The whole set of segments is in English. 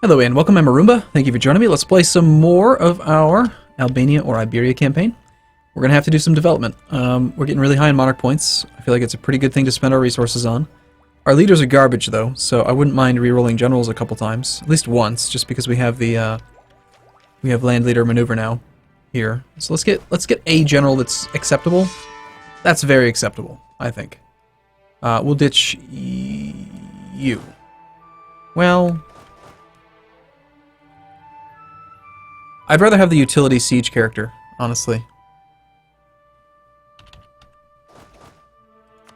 Hello and welcome, I'm Arumba. Thank you for joining me. Let's play some more of our Albania or Iberia campaign. We're going to have to do some development. We're getting really high in monarch points. I feel like it's a pretty good thing to spend our resources on. Our leaders are garbage though, so I wouldn't mind re-rolling generals a couple times. At least once, just because we have the we have land leader maneuver now here. So let's get a general that's acceptable. That's very acceptable, I think. We'll ditch you. Well, I'd rather have the utility siege character, honestly,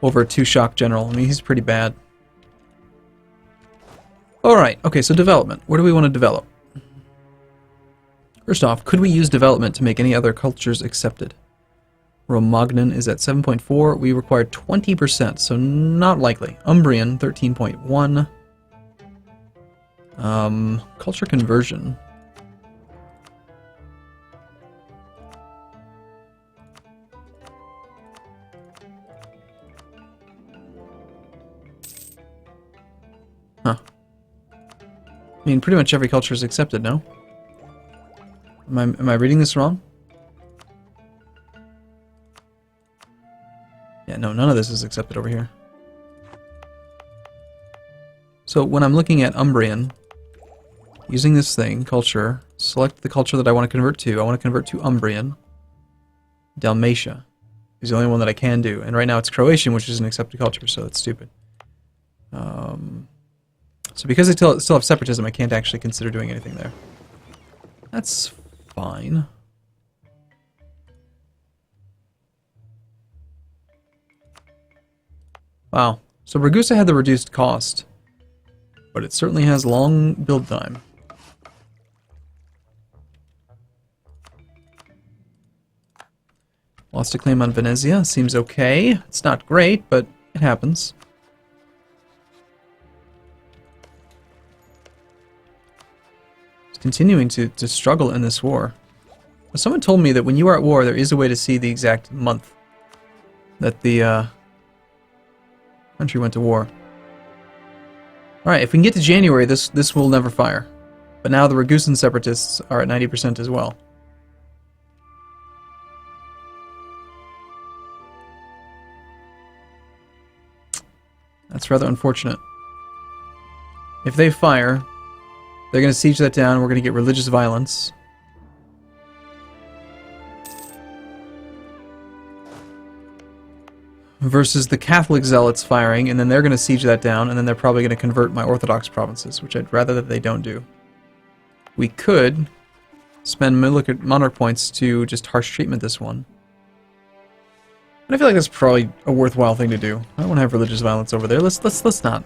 over a 2-shock general. I mean, he's pretty bad. Alright, okay, so development. Where do we want to develop? First off, could we use development to make any other cultures accepted? Romagnan is at 7.4. We require 20%, so not likely. Umbrian, 13.1. Culture conversion. Huh. I mean, pretty much every culture is accepted, no? Am I reading this wrong? Yeah, no, none of this is accepted over here. So when I'm looking at Umbrian, using this thing, culture, select the culture that I want to convert to. I want to convert to Umbrian. Dalmatia is the only one that I can do. And right now it's Croatian, which is an accepted culture, so that's stupid. So because they still have separatism, I can't actually consider doing anything there. That's fine. Wow. So Ragusa had the reduced cost, but it certainly has long build time. Lost a claim on Venezia. Seems okay. It's not great, but it happens. Continuing to struggle in this war. Well, someone told me that when you are at war, there is a way to see the exact month that the country went to war. Alright, if we can get to January, this will never fire. But now the Ragusan separatists are at 90% as well. That's rather unfortunate. If they fire, they're going to siege that down, we're going to get religious violence. Versus the Catholic zealots firing, and then they're going to siege that down, and then they're probably going to convert my Orthodox provinces, which I'd rather that they don't do. We could spend monarch points to just harsh treatment this one. And I feel like that's probably a worthwhile thing to do. I don't want to have religious violence over there. Let's not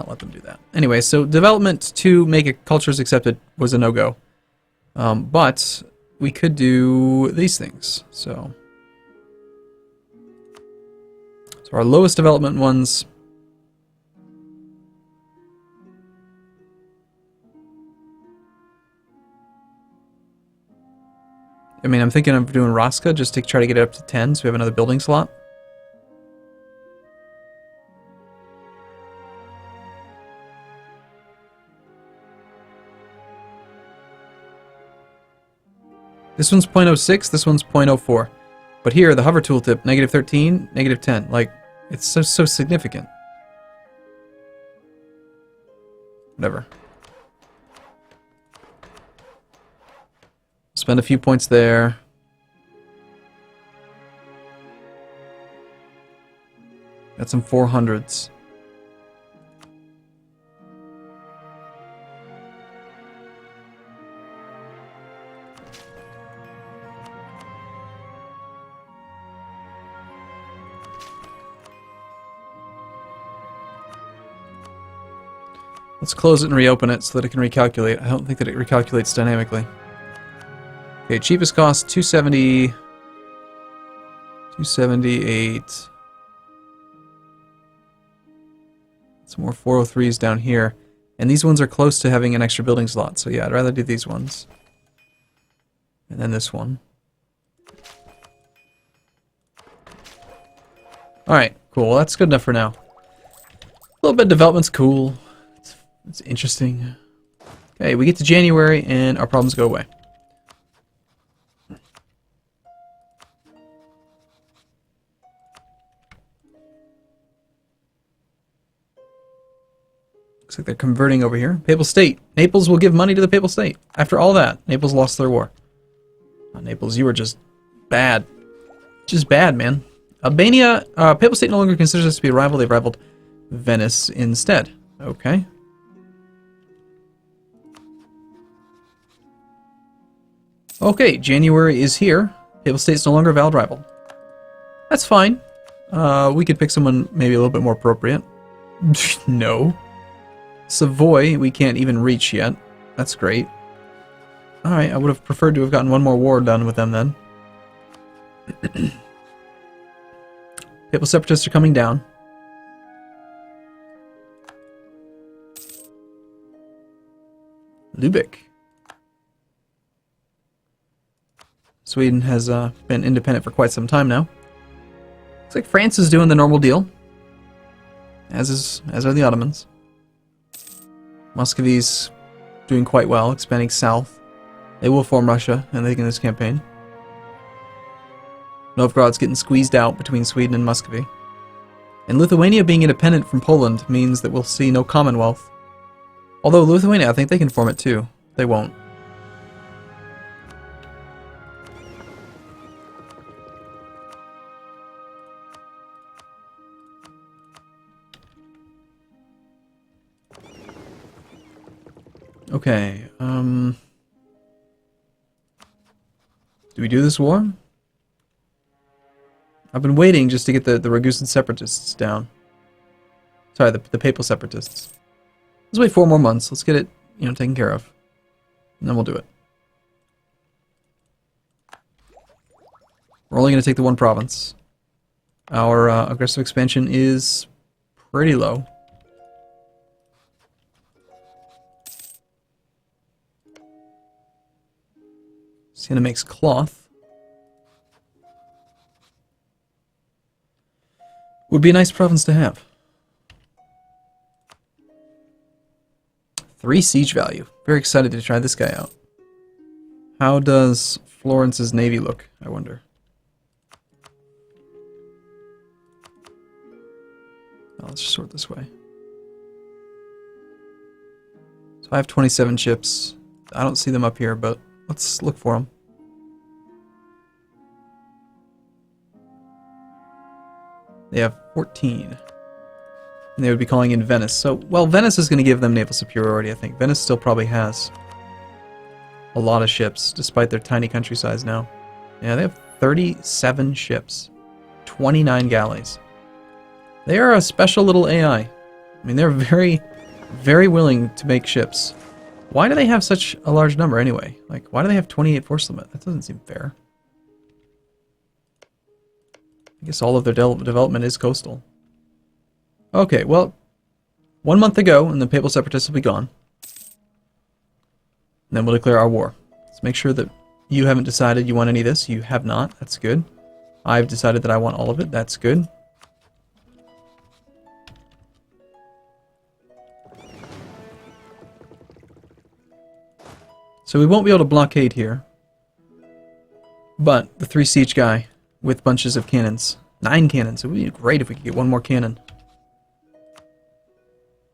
let them do that. Anyway, so development to make a cultures accepted was a no-go. But we could do these things. So our lowest development ones. I mean, I'm thinking of doing Raska just to try to get it up to 10, so we have another building slot. This one's 0.06, this one's 0.04. But here, the hover tooltip, -13, -10. Like, it's so significant. Whatever. Spend a few points there. Got some 400s. Let's close it and reopen it so that it can recalculate. I don't think that it recalculates dynamically. Okay, cheapest cost 270, 278. Some more 403s down here. And these ones are close to having an extra building slot, so yeah, I'd rather do these ones. And then this one. Alright, cool. Well, that's good enough for now. A little bit of development's cool. It's interesting. Okay, we get to January and our problems go away. Looks like they're converting over here. Papal State. Naples will give money to the Papal State. After all that, Naples lost their war. Oh, Naples, you were just bad. Just bad, man. Albania, Papal State no longer considers us to be a rival. They've rivaled Venice instead. Okay. Okay, January is here. Papal State's no longer a valid rival. That's fine. We could pick someone maybe a little bit more appropriate. No. Savoy, we can't even reach yet. That's great. Alright, I would have preferred to have gotten one more war done with them then. Papal Separatists are coming down. Lübeck. Sweden has been independent for quite some time now. Looks like France is doing the normal deal. As are the Ottomans. Muscovy's doing quite well, expanding south. They will form Russia, and they in this campaign. Novgorod's getting squeezed out between Sweden and Muscovy. And Lithuania being independent from Poland means that we'll see no Commonwealth. Although Lithuania, I think they can form it too. They won't. Okay, do we do this war? I've been waiting just to get the Ragusan separatists down. Sorry, the Papal separatists. Let's wait 4 more months. Let's get it, taken care of. And then we'll do it. We're only going to take the one province. Our aggressive expansion is pretty low. Siena makes cloth. Would be a nice province to have. 3 siege value. Very excited to try this guy out. How does Florence's navy look, I wonder? Oh, let's just sort this way. So I have 27 ships. I don't see them up here, but let's look for them. They have 14. And they would be calling in Venice. So, well, Venice is going to give them naval superiority, I think. Venice still probably has a lot of ships, despite their tiny country size now. Yeah, they have 37 ships. 29 galleys. They are a special little AI. I mean, they're very, very willing to make ships. Why do they have such a large number anyway? Like, why do they have 28 force limit? That doesn't seem fair. I guess all of their development is coastal. Okay, well, 1 month to go, and the Papal Separatists will be gone. And then we'll declare our war. Let's make sure that you haven't decided you want any of this. You have not. That's good. I've decided that I want all of it. That's good. So we won't be able to blockade here. But the 3 siege guy with bunches of cannons. 9 cannons. It would be great if we could get 1 more cannon.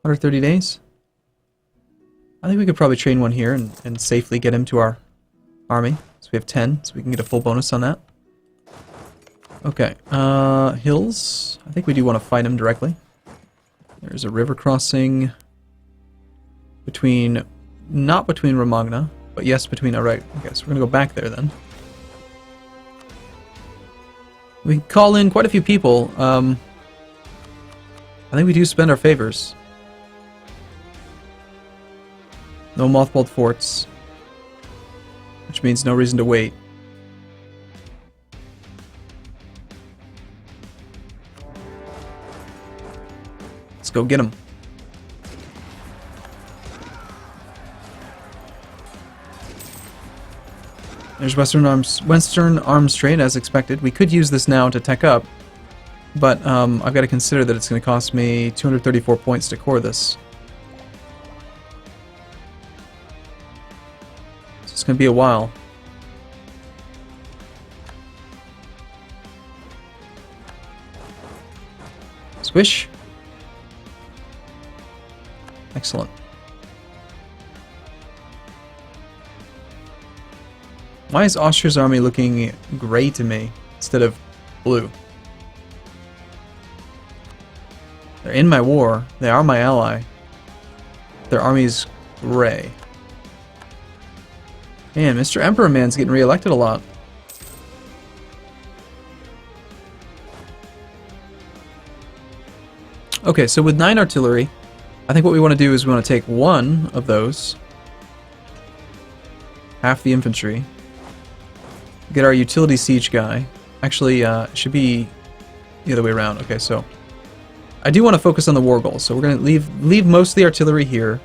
130 days? I think we could probably train one here and safely get him to our army. So we have 10, so we can get a full bonus on that. Okay, hills. I think we do want to fight him directly. There's a river crossing between, not between Romagna, but yes, between, alright, okay, so we're going to go back there then. We can call in quite a few people. I think we do spend our favors. No mothballed forts, which means no reason to wait. Let's go get them. There's Western Arms Trade, as expected. We could use this now to tech up, but I've got to consider that it's going to cost me 234 points to core this. It's going to be a while. Swish. Excellent. Why is Austria's army looking gray to me instead of blue? They're in my war. They are my ally. Their army's gray. Man, Mr. Emperor Man's getting reelected a lot. Okay, so with 9 artillery, I think what we want to do is we want to take one of those, half the infantry, get our utility siege guy. Actually, it should be the other way around. Okay, so I do want to focus on the war goals, so we're going to leave most of the artillery here,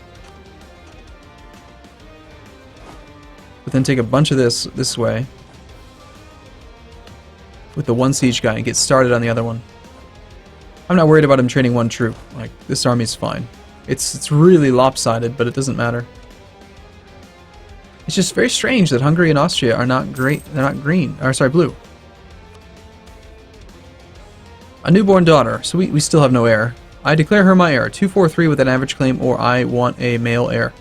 but then take a bunch of this way with the one siege guy and get started on the other one. I'm not worried about him training one troop. Like, this army's fine. It's really lopsided, but it doesn't matter. It's just very strange that Hungary and Austria are not great. They're not green. Or sorry, blue. A newborn daughter. So we still have no heir. I declare her my heir. 243 with an average claim, or I want a male heir.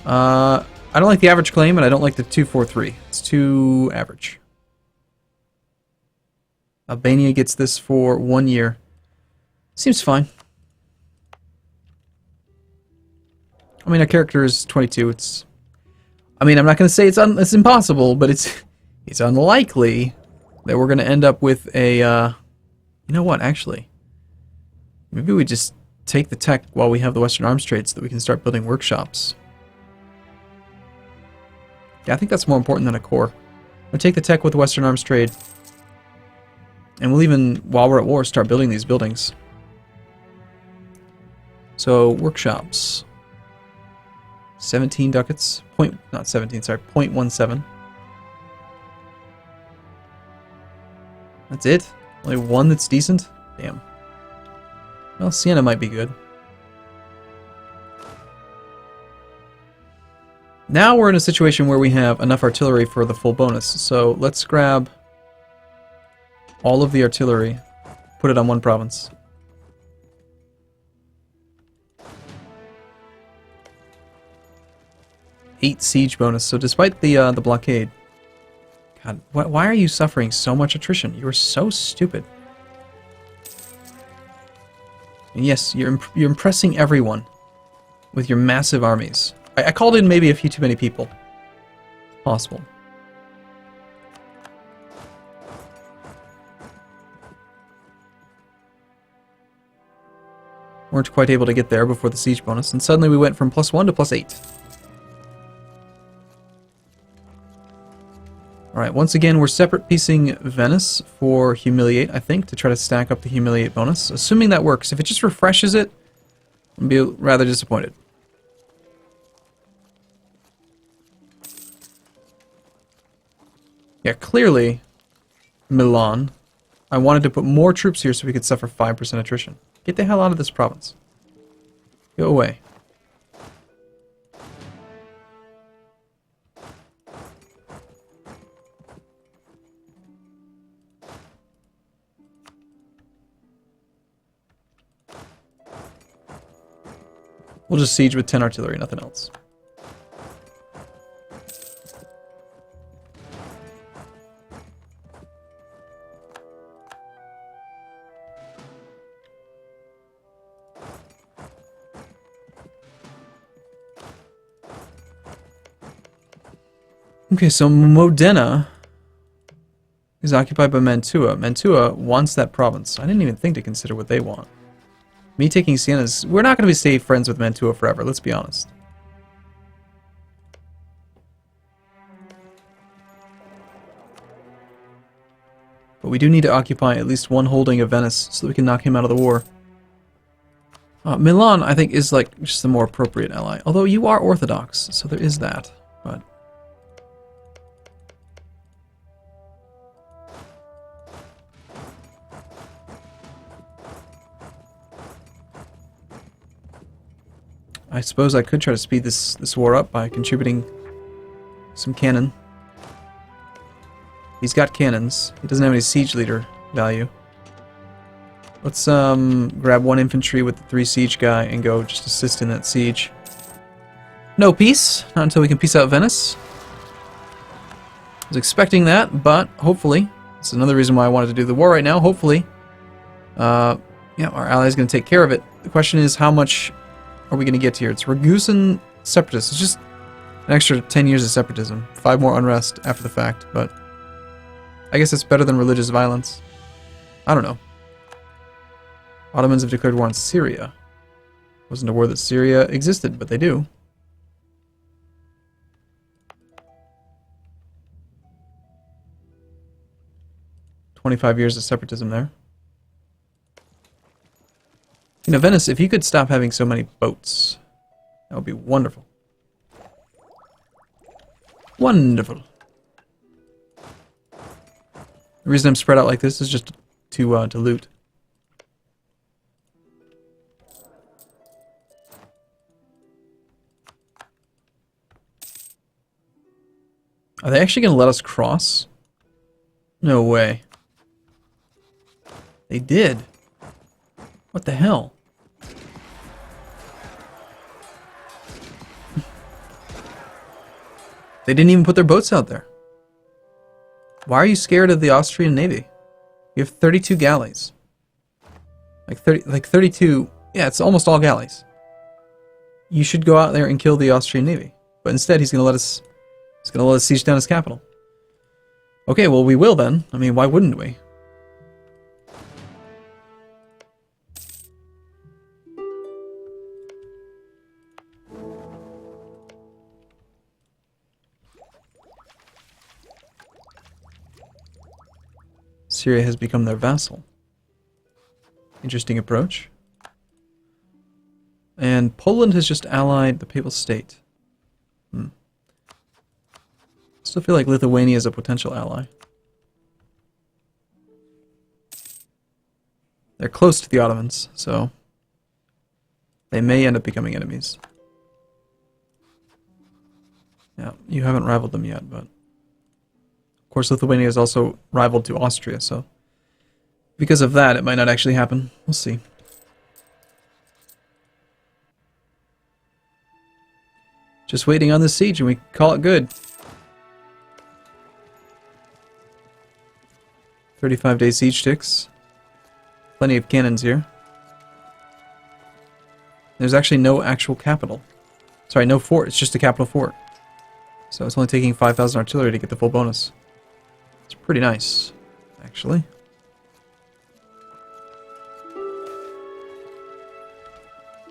I don't like the average claim, and I don't like the 243. It's too average. Albania gets this for 1 year. Seems fine. I mean, our character is 22. It's... I mean, I'm not going to say it's impossible, but it's unlikely that we're going to end up with a... you know what, actually? Maybe we just take the tech while we have the Western Arms trade so that we can start building workshops. Yeah, I think that's more important than a core. We'll take the tech with the Western Arms trade. And we'll even, while we're at war, start building these buildings. So, workshops. 17 ducats. Not 17, sorry, 0.17. That's it? Only one that's decent? Damn. Well, Siena might be good. Now we're in a situation where we have enough artillery for the full bonus. So let's grab all of the artillery, put it on one province. Eight siege bonus. So despite the blockade, God, why are you suffering so much attrition? You are so stupid. And yes, you're impressing everyone with your massive armies. I called in maybe a few too many people. Possible. Weren't quite able to get there before the siege bonus, and suddenly we went from +1 to +8. Alright, once again, we're separate piecing Venice for Humiliate, I think, to try to stack up the Humiliate bonus. Assuming that works. If it just refreshes it, I'll be rather disappointed. Yeah, clearly, Milan. I wanted to put more troops here so we could suffer 5% attrition. Get the hell out of this province. Go away. We'll just siege with 10 artillery, nothing else. Okay, so Modena is occupied by Mantua. Mantua wants that province. I didn't even think to consider what they want. Me taking Siena's... We're not going to stay friends with Mantua forever, let's be honest. But we do need to occupy at least one holding of Venice so that we can knock him out of the war. Milan, I think, is like just the more appropriate ally. Although you are Orthodox, so there is that. But... I suppose I could try to speed this war up by contributing some cannon. He's got cannons. He doesn't have any siege leader value. Let's grab 1 infantry with the 3 siege guy and go just assist in that siege. No peace. Not until we can peace out Venice. I was expecting that, but hopefully, this is another reason why I wanted to do the war right now. Hopefully, yeah, our ally is going to take care of it. The question is, how much are we going to get here? It's Ragusan separatists. It's just an extra 10 years of separatism. 5 more unrest after the fact, but I guess it's better than religious violence. I don't know. Ottomans have declared war on Syria. Wasn't aware that Syria existed, but they do. "25 years of separatism there. You know, Venice, if you could stop having so many boats, that would be wonderful. Wonderful. The reason I'm spread out like this is just to loot. Are they actually going to let us cross? No way. They did. What the hell? They didn't even put their boats out there. Why are you scared of the Austrian Navy? You have 32 galleys. Like 32... Yeah, it's almost all galleys. You should go out there and kill the Austrian Navy. But instead, he's going to let us... He's going to let us siege down his capital. Okay, well, we will then. I mean, why wouldn't we? Syria has become their vassal. Interesting approach. And Poland has just allied the Papal State. Still feel like Lithuania is a potential ally. They're close to the Ottomans, so they may end up becoming enemies. Yeah, you haven't rivaled them yet, but of course Lithuania is also rivaled to Austria, so because of that it might not actually happen. We'll see. Just waiting on this siege and we call it good. 35-day siege ticks. Plenty of cannons here. There's actually no actual capital. Sorry, no fort. It's just a capital fort. So it's only taking 5,000 artillery to get the full bonus. It's pretty nice, actually.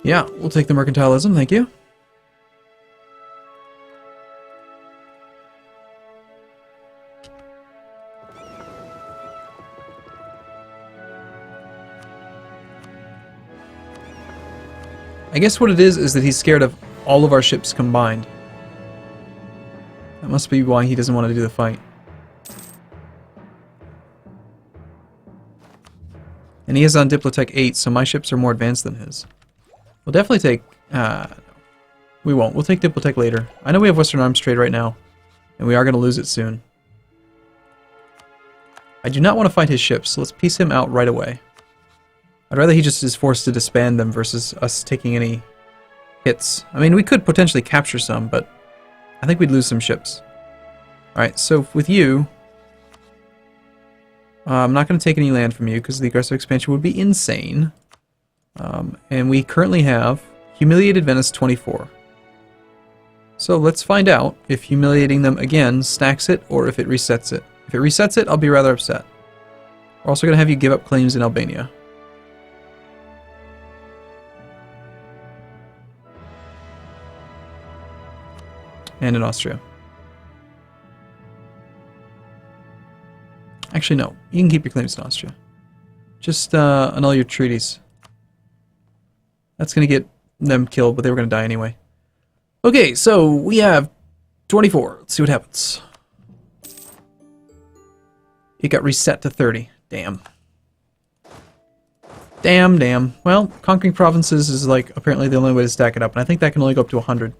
Yeah, we'll take the mercantilism, thank you. I guess what it is that he's scared of all of our ships combined. That must be why he doesn't want to do the fight. And he is on Diplotech 8, so my ships are more advanced than his. We'll definitely take... no. We won't. We'll take Diplotech later. I know we have Western Arms Trade right now, and we are going to lose it soon. I do not want to fight his ships, so let's piece him out right away. I'd rather he just is forced to disband them versus us taking any hits. I mean, we could potentially capture some, but I think we'd lose some ships. Alright, so with you, I'm not going to take any land from you because the aggressive expansion would be insane. And we currently have Humiliated Venice 24. So let's find out if humiliating them again stacks it or if it resets it. If it resets it, I'll be rather upset. We're also going to have you give up claims in Albania. And in Austria. Actually, no. You can keep your claims in Austria. Just annul your treaties. That's going to get them killed, but they were going to die anyway. Okay, so we have 24. Let's see what happens. It got reset to 30. Damn. Damn. Well, conquering provinces is like apparently the only way to stack it up, and I think that can only go up to 100.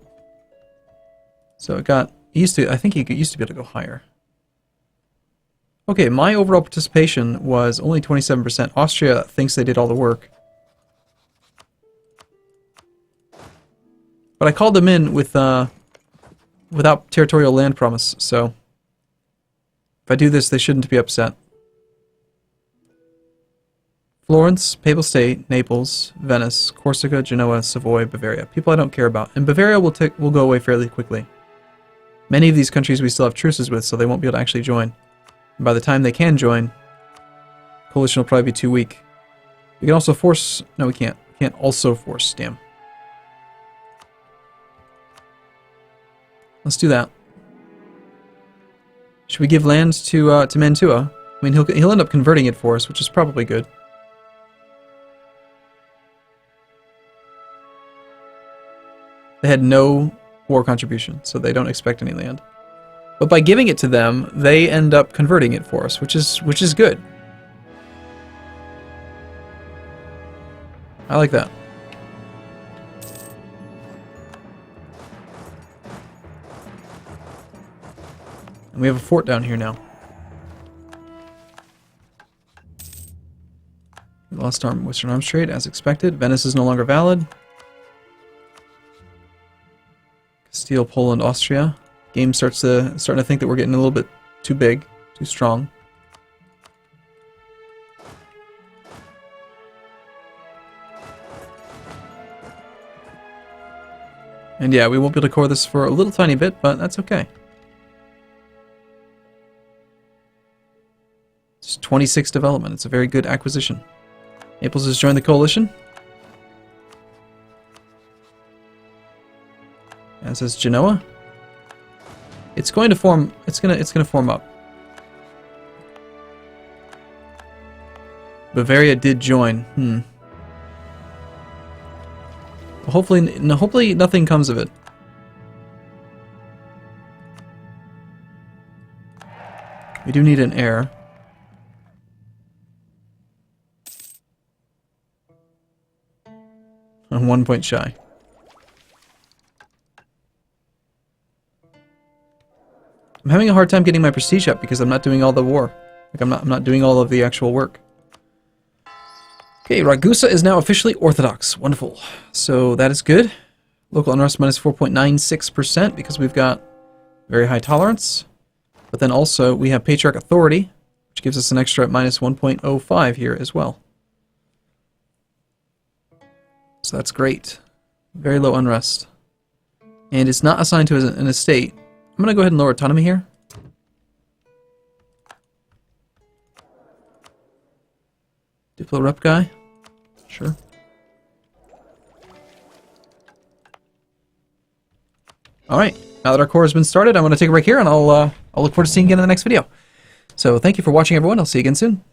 So it got He used to, I think he used to be able to go higher. Okay, my overall participation was only 27%. Austria thinks they did all the work. But I called them in with without territorial land promise, so if I do this, they shouldn't be upset. Florence, Papal State, Naples, Venice, Corsica, Genoa, Savoy, Bavaria. People I don't care about. And Bavaria will go away fairly quickly. Many of these countries we still have truces with, so they won't be able to actually join. And by the time they can join, coalition will probably be too weak. We can also force... No, we can't. We can't also force. Damn. Let's do that. Should we give land to Mantua? I mean, he'll end up converting it for us, which is probably good. They had no war contribution, so they don't expect any land. But by giving it to them, they end up converting it for us, which is good. I like that. And we have a fort down here now. We lost our Western Arms trade, as expected. Venice is no longer valid. Castile, Poland, Austria. Game starting to think that we're getting a little bit too big, too strong. And yeah, we won't be able to core this for a little tiny bit, but that's okay. It's 26 development. It's a very good acquisition. Naples has joined the coalition. As is Genoa. It's going to form. It's gonna form up. Bavaria did join. Well, hopefully nothing comes of it. We do need an heir. I'm 1 point shy. I'm having a hard time getting my prestige up because I'm not doing all the war. Like I'm not doing all of the actual work. Okay, Ragusa is now officially Orthodox. Wonderful. So that is good. Local unrest minus 4.96% because we've got very high tolerance. But then also we have Patriarch Authority, which gives us an extra minus 1.05 here as well. So that's great. Very low unrest. And it's not assigned to an estate. I'm going to go ahead and lower autonomy here. Diplo rep guy. Sure. Alright, now that our core has been started, I'm going to take a break here, and I'll look forward to seeing you again in the next video. So thank you for watching, everyone. I'll see you again soon.